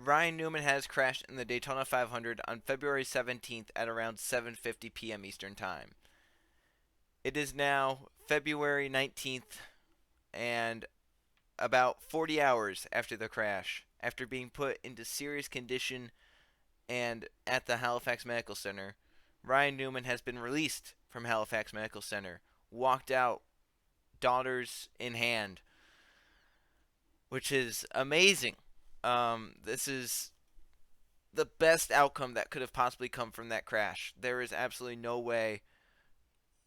Ryan Newman has crashed in the Daytona 500 on February 17th at around 7:50 p.m. Eastern Time. It is now February 19th and about 40 hours after the crash, after being put into serious condition and at the Halifax Medical Center, Ryan Newman has been released from Halifax Medical Center, walked out, daughters in hand, which is amazing. This is the best outcome that could have possibly come from that crash. There is absolutely no way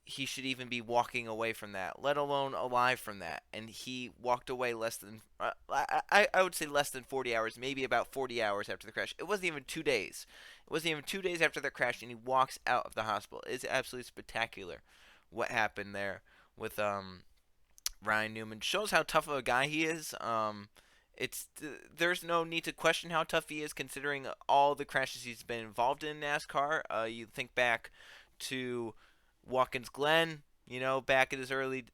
he should even be walking away from that, let alone alive from that. And he walked away less than, I would say less than 40 hours, maybe about 40 hours after the crash. It wasn't even 2 days. It wasn't even 2 days after the crash, and he walks out of the hospital. It's absolutely spectacular what happened there with Ryan Newman. Shows how tough of a guy he is. It's there's no need to question how tough he is, considering all the crashes he's been involved in NASCAR. You think back to Watkins Glen, back in his early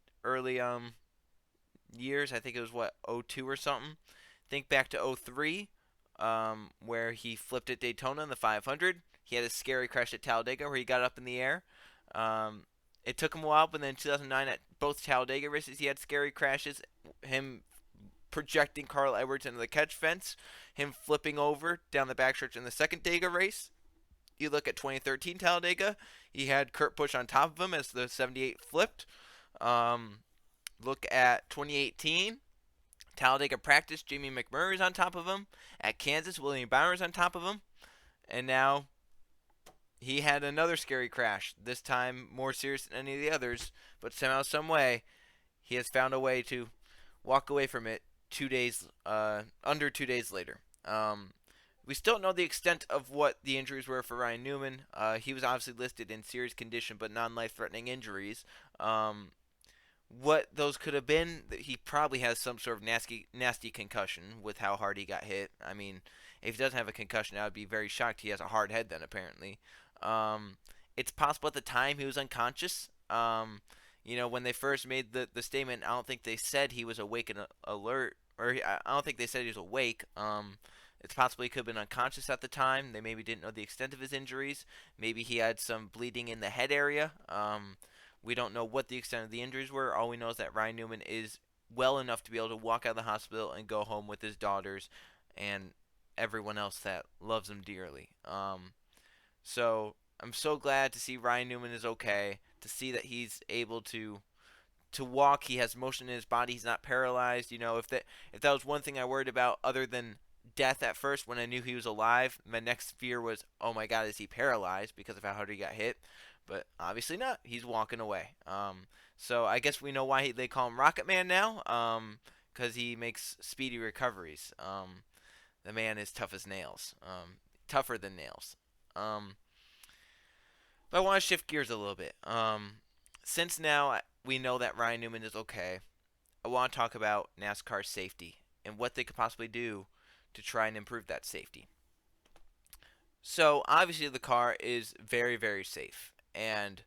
years. I think it was what '02 or something. Think back to '03, where he flipped at Daytona in the 500. He had a scary crash at Talladega where he got up in the air. Um, it took him a while, but then in 2009 at both Talladega races he had scary crashes. Him projecting Carl Edwards into the catch fence, him flipping over down the backstretch in the second Dega race. You look at 2013 Talladega, he had Kurt Busch on top of him as the 78 flipped. Um, Look at 2018 Talladega practice, Jamie McMurray's on top of him. At Kansas, William Byron's on top of him. And now he had another scary crash, this time more serious than any of the others, but somehow, some way, he has found a way to walk away from it 2 days, under 2 days later. We still don't know the extent of what the injuries were for Ryan Newman. He was obviously listed in serious condition but non-life-threatening injuries. What those could have been, he probably has some sort of nasty concussion with how hard he got hit. I mean, if he doesn't have a concussion, I would be very shocked. He has a hard head then, apparently. Um, it's possible at the time he was unconscious. When they first made the statement, I don't think they said he was awake and alert, or I don't think they said he was awake. It's possible he could have been unconscious at the time. They maybe didn't know the extent of his injuries. Maybe he had some bleeding in the head area. We don't know what the extent of the injuries were. All we know is that Ryan Newman is well enough to be able to walk out of the hospital and go home with his daughters and everyone else that loves him dearly. So I'm so glad to see Ryan Newman is okay, to see that he's able to walk. He has motion in his body. He's not paralyzed. If that was one thing I worried about other than death at first, when I knew he was alive, my next fear was, oh my God, is he paralyzed because of how hard he got hit? But obviously not. He's walking away. So I guess we know why they call him Rocket Man now. Because he makes speedy recoveries. The man is tough as nails. Tougher than nails. But I want to shift gears a little bit. Since now we know that Ryan Newman is okay, I want to talk about NASCAR safety and what they could possibly do to try and improve that safety. So obviously the car is very, very safe, and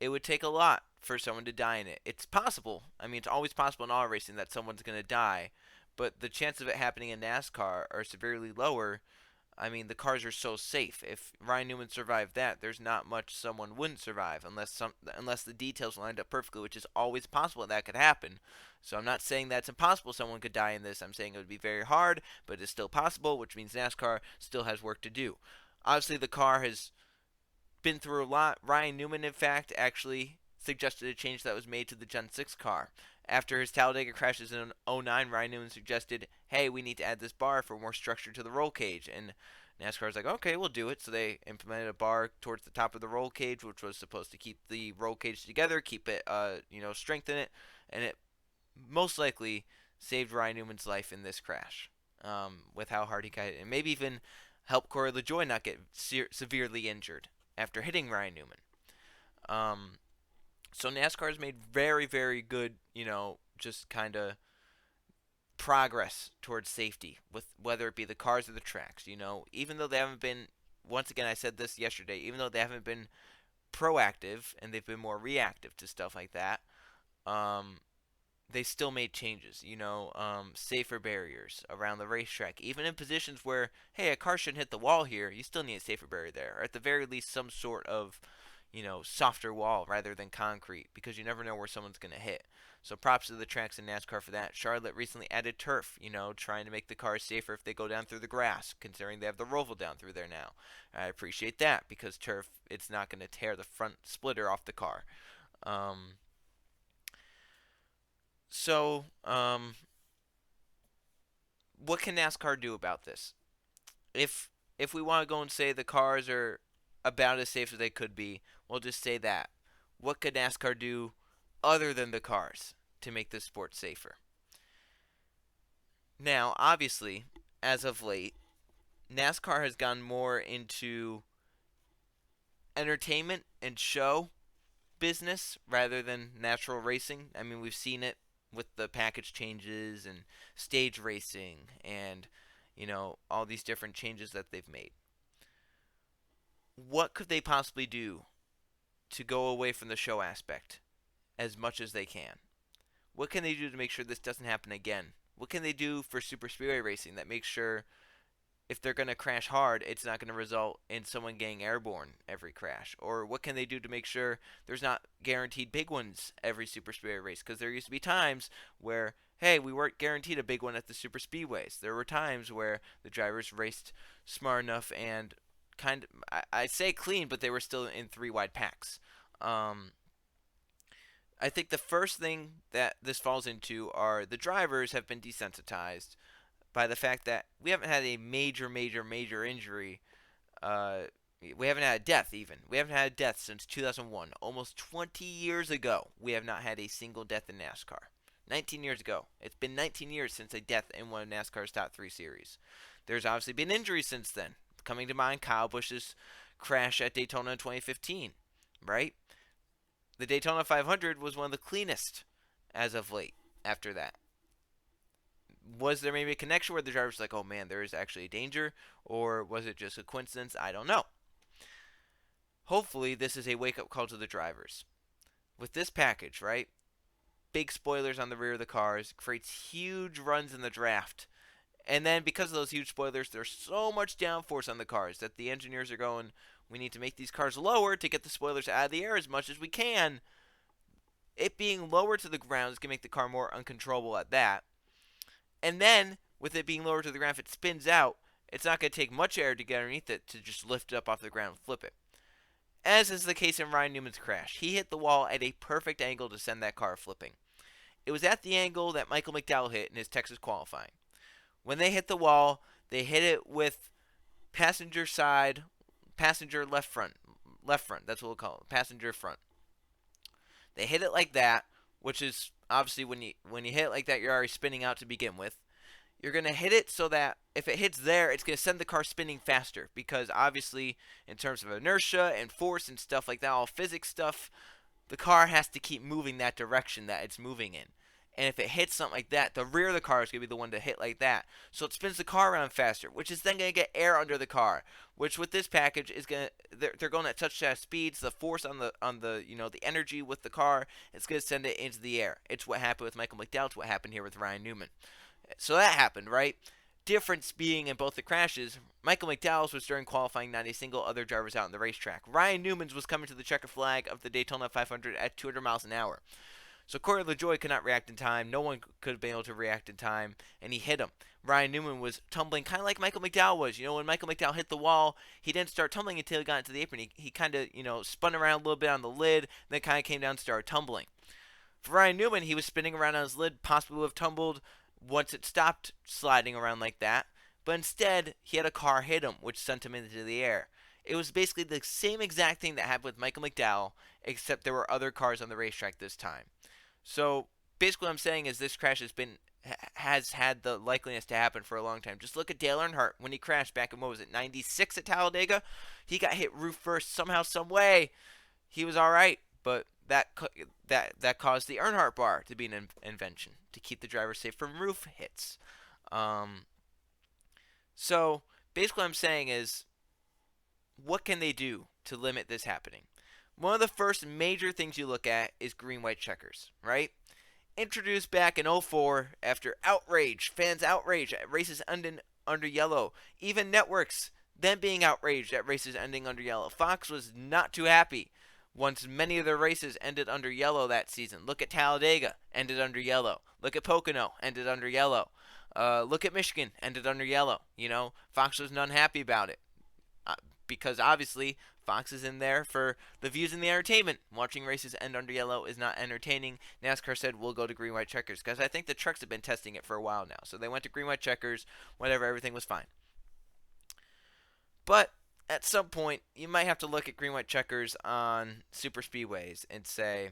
it would take a lot for someone to die in it. It's possible. I mean, it's always possible in auto racing that someone's going to die, but the chance of it happening in NASCAR are severely lower. I mean, the cars are so safe. If Ryan Newman survived that, there's not much someone wouldn't survive unless the details lined up perfectly, which is always possible that could happen. So I'm not saying that it's impossible someone could die in this. I'm saying it would be very hard, but it's still possible, which means NASCAR still has work to do. Obviously, the car has been through a lot. Ryan Newman, in fact, actually suggested a change that was made to the Gen 6 car. After his Talladega crashes in '09, Ryan Newman suggested, hey, we need to add this bar for more structure to the roll cage. And NASCAR was like, okay, we'll do it. So they implemented a bar towards the top of the roll cage, which was supposed to keep the roll cage together, keep it, strengthen it. And it most likely saved Ryan Newman's life in this crash, with how hard he got hit. And maybe even helped Corey LaJoie not get severely injured after hitting Ryan Newman. Um, so NASCAR has made very, very good, just kind of progress towards safety, with whether it be the cars or the tracks. Even though they haven't been, once again, I said this yesterday, even though they haven't been proactive and they've been more reactive to stuff like that, um, they still made changes, safer barriers around the racetrack. Even in positions where, hey, a car shouldn't hit the wall here, you still need a safer barrier there. Or at the very least, some sort of, softer wall rather than concrete because you never know where someone's going to hit. So props to the tracks in NASCAR for that. Charlotte recently added turf, trying to make the cars safer if they go down through the grass, considering they have the roval down through there now. I appreciate that because turf, it's not going to tear the front splitter off the car. Um, so, what can NASCAR do about this? If if we want to go and say the cars are about as safe as they could be, we'll just say that. What could NASCAR do other than the cars to make this sport safer? Now, obviously, as of late, NASCAR has gone more into entertainment and show business rather than natural racing. I mean, we've seen it with the package changes and stage racing and all these different changes that they've made. What could they possibly do to go away from the show aspect as much as they can? What can they do to make sure this doesn't happen again? What can they do for super speedway racing that makes sure if they're going to crash hard, it's not going to result in someone getting airborne every crash? Or what can they do to make sure there's not guaranteed big ones every super speedway race? Because there used to be times where, hey, we weren't guaranteed a big one at the super speedways. There were times where the drivers raced smart enough and kind of, I say clean, but they were still in three wide packs. Um, I think the first thing that this falls into are the drivers have been desensitized by the fact that we haven't had a major injury. Uh, we haven't had a death even. We haven't had a death since 2001. Almost 20 years ago, we have not had a single death in NASCAR. 19 years ago. It's been 19 years since a death in one of NASCAR's top three series. There's obviously been injuries since then. Coming to mind, Kyle Busch's crash at Daytona in 2015, right? The Daytona 500 was one of the cleanest as of late after that. Was there maybe a connection where the driver's like, oh man, there is actually a danger? Or was it just a coincidence? I don't know. Hopefully, this is a wake up call to the drivers. With this package, right? Big spoilers on the rear of the cars, creates huge runs in the draft. And then because of those huge spoilers, there's so much downforce on the cars that the engineers are going, we need to make these cars lower to get the spoilers out of the air as much as we can. It being lower to the ground is going to make the car more uncontrollable at that. And then, with it being lower to the ground, if it spins out, it's not going to take much air to get underneath it to just lift it up off the ground and flip it. As is the case in Ryan Newman's crash. He hit the wall at a perfect angle to send that car flipping. It was at the angle that Michael McDowell hit in his Texas qualifying. When they hit the wall, they hit it with passenger side, passenger left front. Left front, that's what we'll call it, passenger front. They hit it like that, which is obviously when you hit it like that, you're already spinning out to begin with. You're going to hit it so that if it hits there, it's going to send the car spinning faster because obviously in terms of inertia and force and stuff like that, all physics stuff, the car has to keep moving that direction that it's moving in. And if it hits something like that, the rear of the car is going to be the one to hit like that. So it spins the car around faster, which is then going to get air under the car. Which with this package is going to they're going at such fast speeds, the force on the the energy with the car, it's going to send it into the air. It's what happened with Michael McDowell. It's what happened here with Ryan Newman. So that happened, right? Difference being in both the crashes, Michael McDowell's was during qualifying, not a single other driver was out on the racetrack. Ryan Newman's was coming to the checker flag of the Daytona 500 at 200 miles an hour. So Corey LaJoie could not react in time. No one could have been able to react in time, and he hit him. Ryan Newman was tumbling kind of like Michael McDowell was. When Michael McDowell hit the wall, he didn't start tumbling until he got into the apron. He kind of, spun around a little bit on the lid, then kind of came down and started tumbling. For Ryan Newman, he was spinning around on his lid, possibly would have tumbled once it stopped sliding around like that. But instead, he had a car hit him, which sent him into the air. It was basically the same exact thing that happened with Michael McDowell, except there were other cars on the racetrack this time. So basically what I'm saying is this crash has had the likeliness to happen for a long time. Just look at Dale Earnhardt when he crashed back in, what was it, 96 at Talladega? He got hit roof first somehow, some way. He was all right, but that caused the Earnhardt bar to be an invention to keep the driver safe from roof hits. So basically what I'm saying is, what can they do to limit this happening? One of the first major things you look at is green-white checkers, right? introduced back in '04 after outrage, fans outraged at races ending under yellow. Even networks then being outraged at races ending under yellow. Fox was not too happy once many of their races ended under yellow that season. Look at Talladega, ended under yellow. Look at Pocono, ended under yellow. Look at Michigan, ended under yellow. Fox was not happy about it because obviously Fox is in there for the views and the entertainment. Watching races end under yellow is not entertaining. NASCAR said we'll go to green white checkers because I think the trucks have been testing it for a while now. So they went to green white checkers, whatever, everything was fine. But at some point, you might have to look at green white checkers on Superspeedways and say,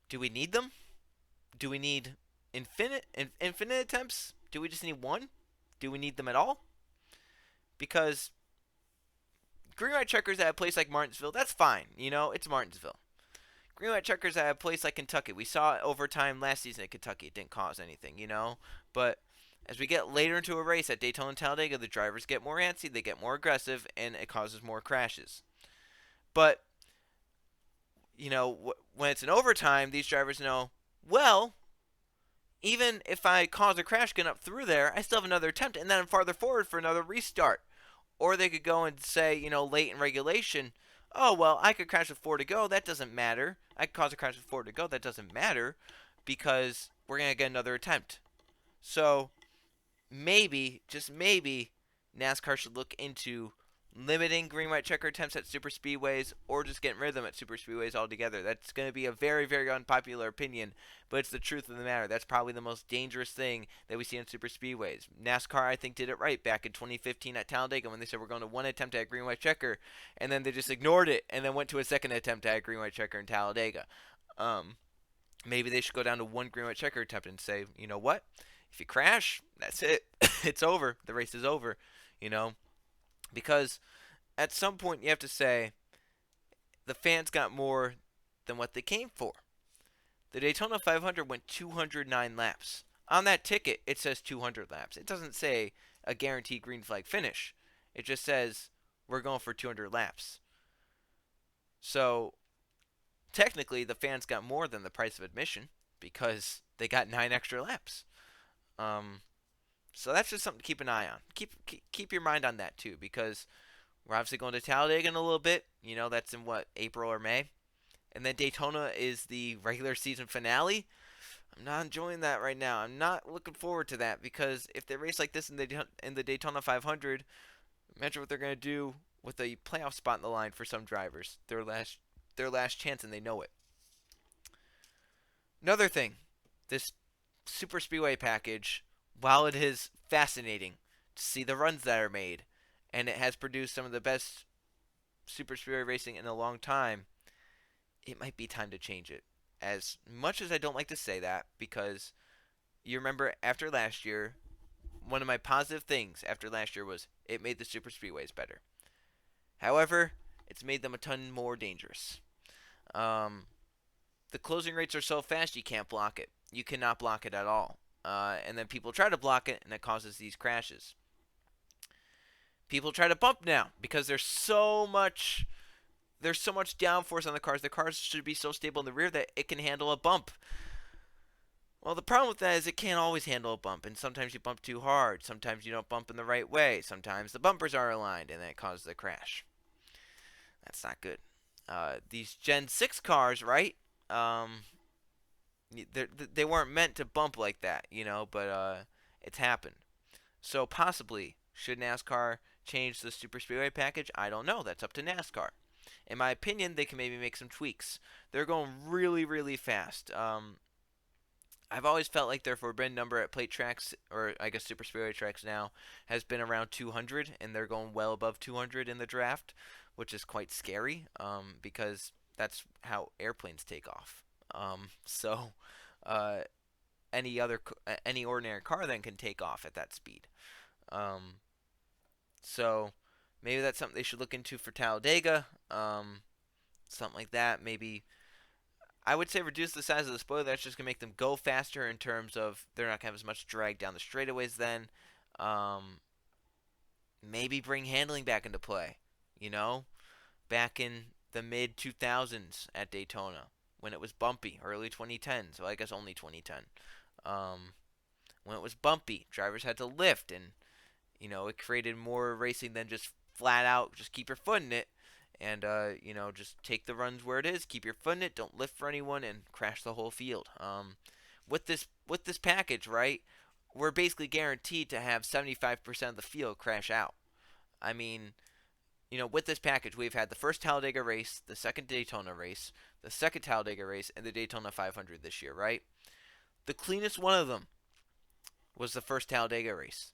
do we need them? Do we need infinite attempts? Do we just need one? Do we need them at all? Because green white checkers at a place like Martinsville, that's fine. It's Martinsville. Green white checkers at a place like Kentucky, we saw it over time last season at Kentucky. It didn't cause anything. But as we get later into a race at Daytona and Talladega, the drivers get more antsy, they get more aggressive, and it causes more crashes. But, when it's in overtime, these drivers know, well, even if I cause a crash getting up through there, I still have another attempt, and then I'm farther forward for another restart. Or they could go and say, late in regulation, oh, well, I could crash with 4 to go. That doesn't matter. I could cause a crash with 4 to go. That doesn't matter because we're going to get another attempt. So maybe, just maybe, NASCAR should look into limiting green white checker attempts at Superspeedways or just getting rid of them at Superspeedways altogether. That's going to be a very, very unpopular opinion, but it's the truth of the matter. That's probably the most dangerous thing that we see in Superspeedways. NASCAR, I think, did it right back in 2015 at Talladega when they said we're going to one attempt at green white checker, and then they just ignored it and then went to a second attempt at green white checker in Talladega. Maybe they should go down to one green white checker attempt and say, you know what? If you crash, that's it. It's over. The race is over, because at some point you have to say the fans got more than what they came for. The Daytona 500 went 209 laps. On that ticket, it says 200 laps. It doesn't say a guaranteed green flag finish. It just says we're going for 200 laps. So technically, the fans got more than the price of admission because they got 9 extra laps. So that's just something to keep an eye on. Keep your mind on that too, because we're obviously going to Talladega in a little bit. That's in April or May, and then Daytona is the regular season finale. I'm not enjoying that right now. I'm not looking forward to that because if they race like this in the Daytona 500, imagine what they're going to do with a playoff spot in the line for some drivers. Their last chance, and they know it. Another thing, this Super Speedway package, while it is fascinating to see the runs that are made, and it has produced some of the best Super Speedway racing in a long time, it might be time to change it. As much as I don't like to say that, because you remember after last year, one of my positive things after last year was it made the Super Speedways better. However, it's made them a ton more dangerous. The closing rates are so fast you can't block it. You cannot block it at all. And then people try to block it, and it causes these crashes. People try to bump now because there's so much downforce on the cars. The cars should be so stable in the rear that it can handle a bump. Well, the problem with that is it can't always handle a bump, and sometimes you bump too hard. Sometimes you don't bump in the right way. Sometimes the bumpers are aligned, and that causes a crash. That's not good. These Gen 6 cars, right? They weren't meant to bump like that, but it's happened. So possibly, should NASCAR change the Super Speedway package? I don't know. That's up to NASCAR. In my opinion, they can maybe make some tweaks. They're going really, really fast. I've always felt like their forbidden number at plate tracks, or I guess Super Speedway tracks now, has been around 200, and they're going well above 200 in the draft, which is quite scary because that's how airplanes take off. So any ordinary car then can take off at that speed. So maybe that's something they should look into for Talladega. Something like that. Maybe I would say reduce the size of the spoiler. That's just gonna make them go faster in terms of they're not gonna have as much drag down the straightaways then. Maybe bring handling back into play. Back in the mid 2000s at Daytona. when it was bumpy, early 2010, so I guess only 2010. Um, when it was bumpy, drivers had to lift, and it created more racing than just flat out just keep your foot in it, and just take the runs where it is, keep your foot in it, don't lift for anyone, and crash the whole field. With this package, right? We're basically guaranteed to have 75% of the field crash out. I mean, with this package, we've had the first Talladega race, the second Daytona race, the second Talladega race, and the Daytona 500 this year, right? The cleanest one of them was the first Talladega race.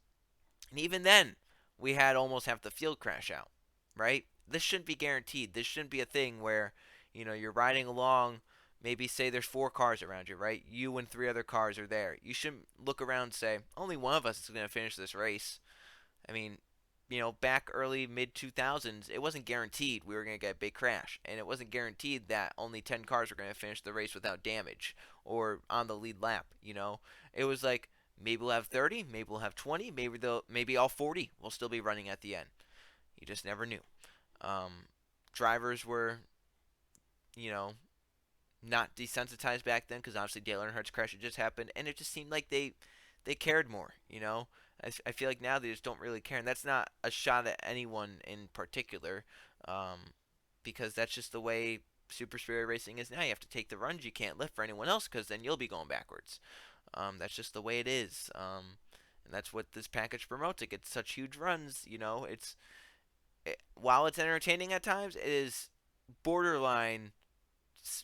And even then, we had almost half the field crash out, right? This shouldn't be guaranteed. This shouldn't be a thing where, you're riding along, maybe say there's 4 cars around you, right? You and 3 other cars are there. You shouldn't look around and say, only one of us is going to finish this race. I mean, back early mid 2000s, it wasn't guaranteed we were going to get a big crash, and it wasn't guaranteed that only 10 cars were going to finish the race without damage or on the lead lap. It was like maybe we'll have 30, maybe we'll have 20, maybe all 40 will still be running at the end. You just never knew. Drivers were, you know, not desensitized back then because obviously Dale Earnhardt's crash had just happened, and it just seemed like they cared more. I feel like now they just don't really care, and that's not a shot at anyone in particular, because that's just the way Super Speedway racing is now. You have to take the runs. You can't lift for anyone else because then you'll be going backwards. That's just the way it is, and that's what this package promotes. It gets such huge runs. While it's entertaining at times, it is borderline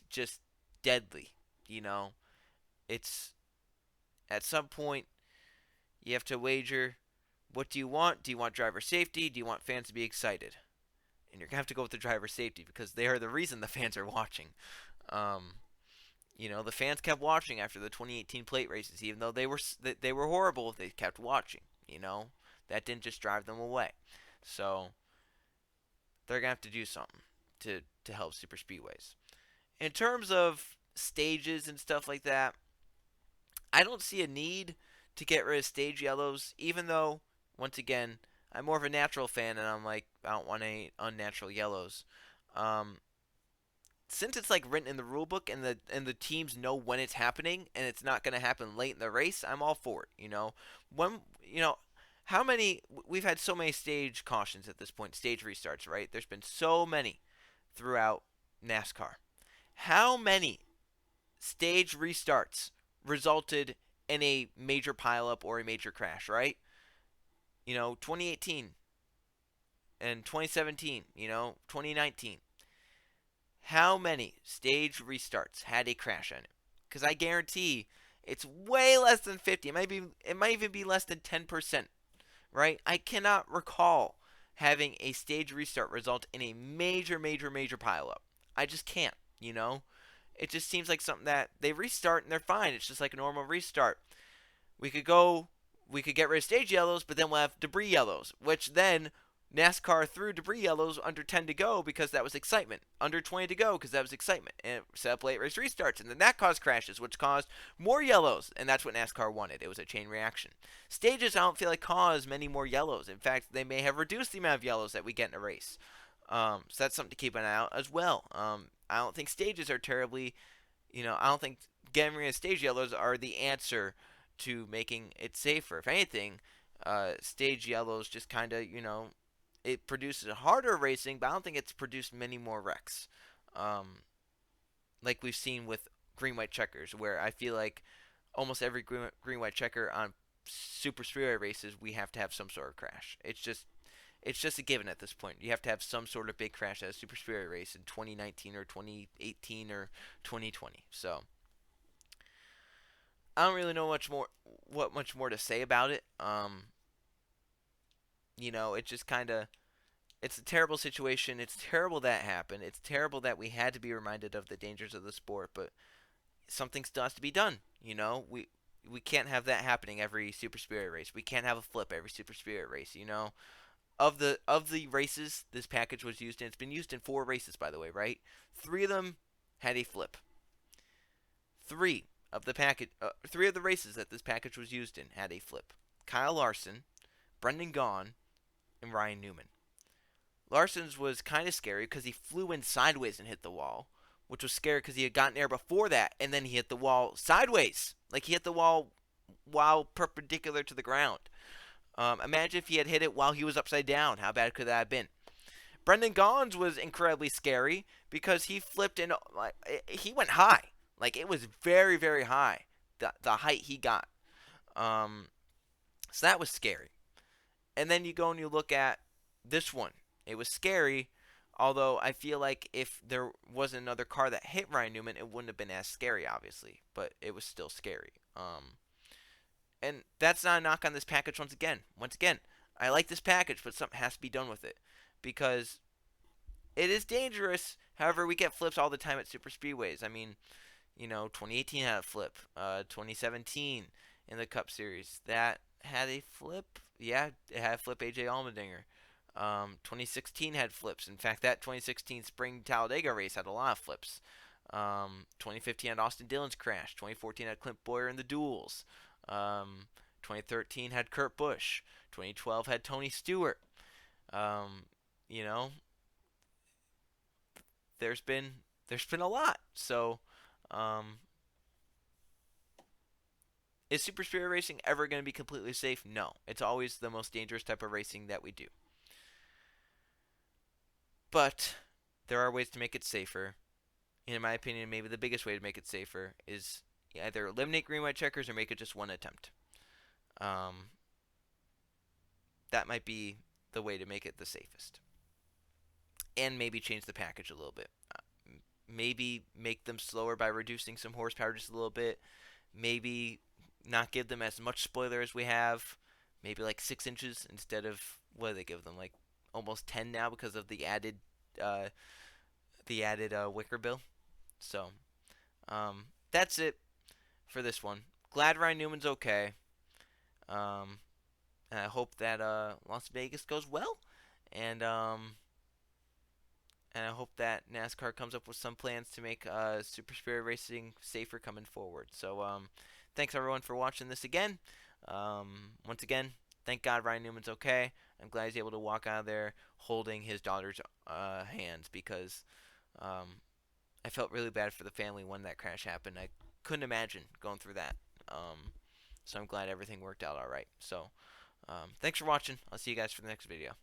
just deadly. You know, it's at some point you have to wager. What do you want? Do you want driver safety? Do you want fans to be excited? And you're gonna have to go with the driver safety because they are the reason the fans are watching. Um, the fans kept watching after the 2018 plate races, even though they were horrible. They kept watching. That didn't just drive them away. So they're gonna have to do something to help super speedways. In terms of stages and stuff like that, I don't see a need to get rid of stage yellows, even though, once again, I'm more of a natural fan, and I'm like, I don't want any unnatural yellows. Um, since it's like written in the rule book, and the teams know when it's happening, and it's not going to happen late in the race, I'm all for it. When how many we've had so many stage cautions at this point, stage restarts, right? There's been so many throughout NASCAR. How many stage restarts resulted in a major pileup or a major crash, right? 2018 and 2017, 2019. How many stage restarts had a crash in it? Because I guarantee it's way less than 50. It might even be less than 10%, right? I cannot recall having a stage restart result in a major, major, major pileup. I just can't, It just seems like something that they restart and they're fine. It's just like a normal restart. We could get rid of stage yellows, but then we'll have debris yellows, which then NASCAR threw debris yellows under 10 to go because that was excitement. Under 20 to go because that was excitement. And it set up late race restarts. And then that caused crashes, which caused more yellows. And that's what NASCAR wanted. It was a chain reaction. Stages, I don't feel like cause many more yellows. In fact, they may have reduced the amount of yellows that we get in a race. So that's something to keep an eye out as well. I don't think stages are terribly, I don't think getting rid of stage yellows are the answer to making it safer. If anything, stage yellows just kind of, it produces harder racing, but I don't think it's produced many more wrecks. Like we've seen with green white checkers, where I feel like almost every green white checker on super speedway races, we have to have some sort of crash. It's just a given at this point. You have to have some sort of big crash at a super speedway race in 2019 or 2018 or 2020. So I don't really know much more to say about it. It just kind of it's a terrible situation. It's terrible that happened. It's terrible that we had to be reminded of the dangers of the sport, but something still has to be done. We can't have that happening every super speedway race. We can't have a flip every super speedway race. Of the races this package was used in, it's been used in 4 races, by the way, right? 3 of them had a flip. 3 of the races that this package was used in had a flip. Kyle Larson, Brendan Gaughan, and Ryan Newman. Larson's was kind of scary because he flew in sideways and hit the wall, which was scary because he had gotten air before that, and then he hit the wall sideways. Like he hit the wall while perpendicular to the ground. Imagine if he had hit it while he was upside down. How bad could that have been? Brendan Gaughan's was incredibly scary because he flipped and like he went high. Like it was very very high. The height he got. Um, so that was scary. And then you go and you look at this one. It was scary, although I feel like if there was another car that hit Ryan Newman, it wouldn't have been as scary, obviously. But it was still scary. And that's not a knock on this package once again. Once again, I like this package, but something has to be done with it because it is dangerous. However, we get flips all the time at Superspeedways. I mean, 2018 had a flip. 2017 in the Cup Series that had a flip. Yeah, it had a flip. AJ Allmendinger. 2016 had flips. In fact, that 2016 Spring Talladega race had a lot of flips. 2015 had Austin Dillon's crash. 2014 had Clint Boyer in the duels. 2013 had Kurt Busch. 2012 had Tony Stewart. Um, you know, there's been a lot. So, um, is super speedway racing ever going to be completely safe? No. It's always the most dangerous type of racing that we do. But there are ways to make it safer. And in my opinion, maybe the biggest way to make it safer is either eliminate green white checkers or make it just one attempt. Um, that might be the way to make it the safest. And maybe change the package a little bit. Maybe make them slower by reducing some horsepower just a little bit. Maybe not give them as much spoiler as we have. Maybe like 6 inches instead of what do they give them, like almost 10 now because of uh, the added wicker bill. So that's it for this one. Glad Ryan Newman's okay. Um, and I hope that Las Vegas goes well, and and I hope that NASCAR comes up with some plans to make super speedway racing safer coming forward. So thanks everyone for watching this again. Once again, thank God Ryan Newman's okay. I'm glad he's able to walk out of there holding his daughter's hands because I felt really bad for the family when that crash happened. I couldn't imagine going through that. So I'm glad everything worked out all right. So thanks for watching. I'll see you guys for the next video.